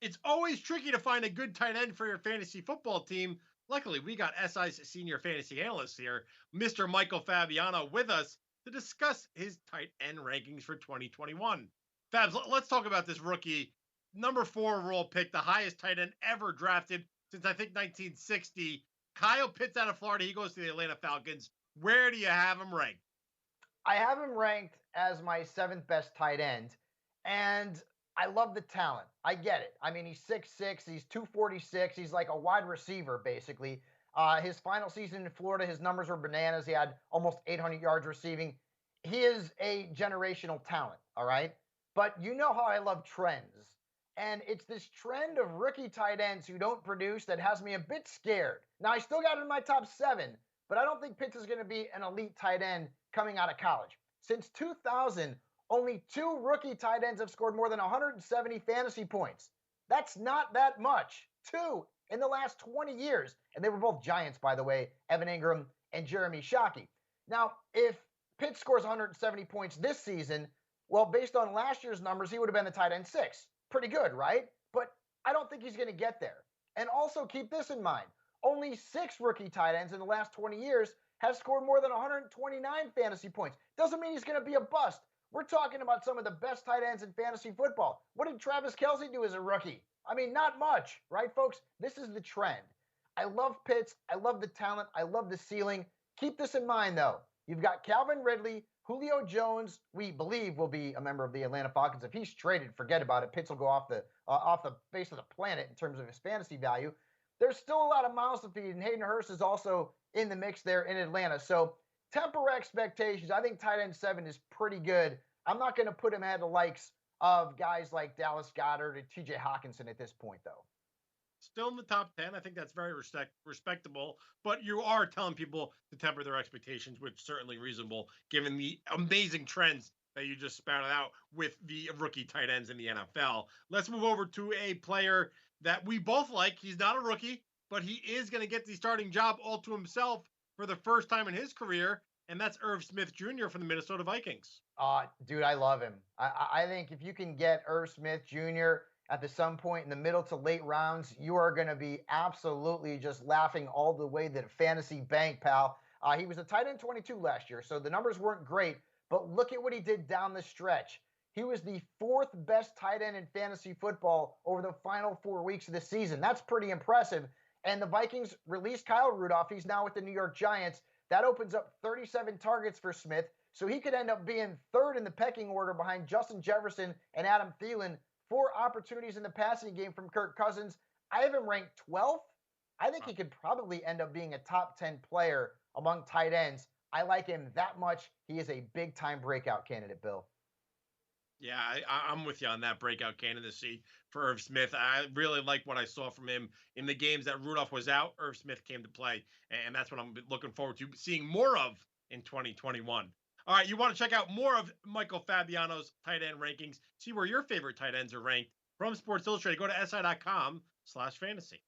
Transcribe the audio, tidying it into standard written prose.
It's always tricky to find a good tight end for your fantasy football team. Luckily, we got SI's senior fantasy analyst here, Mr. Michael Fabiano, with us to discuss his tight end rankings for 2021. Fabs, let's talk about this rookie, number 4 overall pick, the highest tight end ever drafted since I think 1960. Kyle Pitts out of Florida. He goes to the Atlanta Falcons. Where do you have him ranked? I have him ranked as my seventh best tight end, and I love the talent. I get it. I mean, he's 6'6", he's 246, he's like a wide receiver, basically. His final season in Florida, his numbers were bananas. He had almost 800 yards receiving. He is a generational talent, all right? But you know how I love trends. And it's this trend of rookie tight ends who don't produce that has me a bit scared. Now, I still got him in my top 7, but I don't think Pitts is going to be an elite tight end coming out of college. Since 2000, only 2 rookie tight ends have scored more than 170 fantasy points. That's not that much. 2 in the last 20 years. And they were both Giants, by the way, Evan Ingram and Jeremy Shockey. Now, if Pitts scores 170 points this season, well, based on last year's numbers, he would have been the tight end 6. Pretty good, right? But I don't think he's going to get there. And also keep this in mind. Only 6 rookie tight ends in the last 20 years have scored more than 129 fantasy points. Doesn't mean he's going to be a bust. We're talking about some of the best tight ends in fantasy football. What did Travis Kelce do as a rookie? I mean, not much, right, folks? This is the trend. I love Pitts. I love the talent. I love the ceiling. Keep this in mind, though. You've got Calvin Ridley, Julio Jones. We believe will be a member of the Atlanta Falcons. If he's traded, forget about it. Pitts will go off the face of the planet in terms of his fantasy value. There's still a lot of mouths to feed, and Hayden Hurst is also in the mix there in Atlanta. So temper expectations. I think tight end 7 is pretty good. I'm not going to put him at the likes of guys like Dallas Goedert and TJ Hawkinson at this point, though. Still in the top 10. I think that's very respectable, but you are telling people to temper their expectations, which is certainly reasonable given the amazing trends that you just spouted out with the rookie tight ends in the NFL. Let's move over to a player that we both like. He's not a rookie, but he is going to get the starting job all to himself for the first time in his career, and that's Irv Smith Jr. from the Minnesota Vikings. Dude, I love him. I think if you can get Irv Smith Jr. at some point in the middle to late rounds, you are going to be absolutely just laughing all the way to the fantasy bank, pal. He was a tight end 22 last year, so the numbers weren't great, but look at what he did down the stretch. He was the 4th best tight end in fantasy football over the final 4 weeks of the season. That's pretty impressive. And the Vikings released Kyle Rudolph. He's now with the New York Giants. That opens up 37 targets for Smith. So he could end up being 3rd in the pecking order behind Justin Jefferson and Adam Thielen. 4 opportunities in the passing game from Kirk Cousins. I have him ranked 12th. I think he could probably end up being a top 10 player among tight ends. I like him that much. He is a big-time breakout candidate, Bill. Yeah, I'm with you on that breakout candidacy for Irv Smith. I really like what I saw from him in the games that Rudolph was out. Irv Smith came to play, and that's what I'm looking forward to seeing more of in 2021. All right, you want to check out more of Michael Fabiano's tight end rankings, see where your favorite tight ends are ranked from Sports Illustrated, go to si.com/fantasy.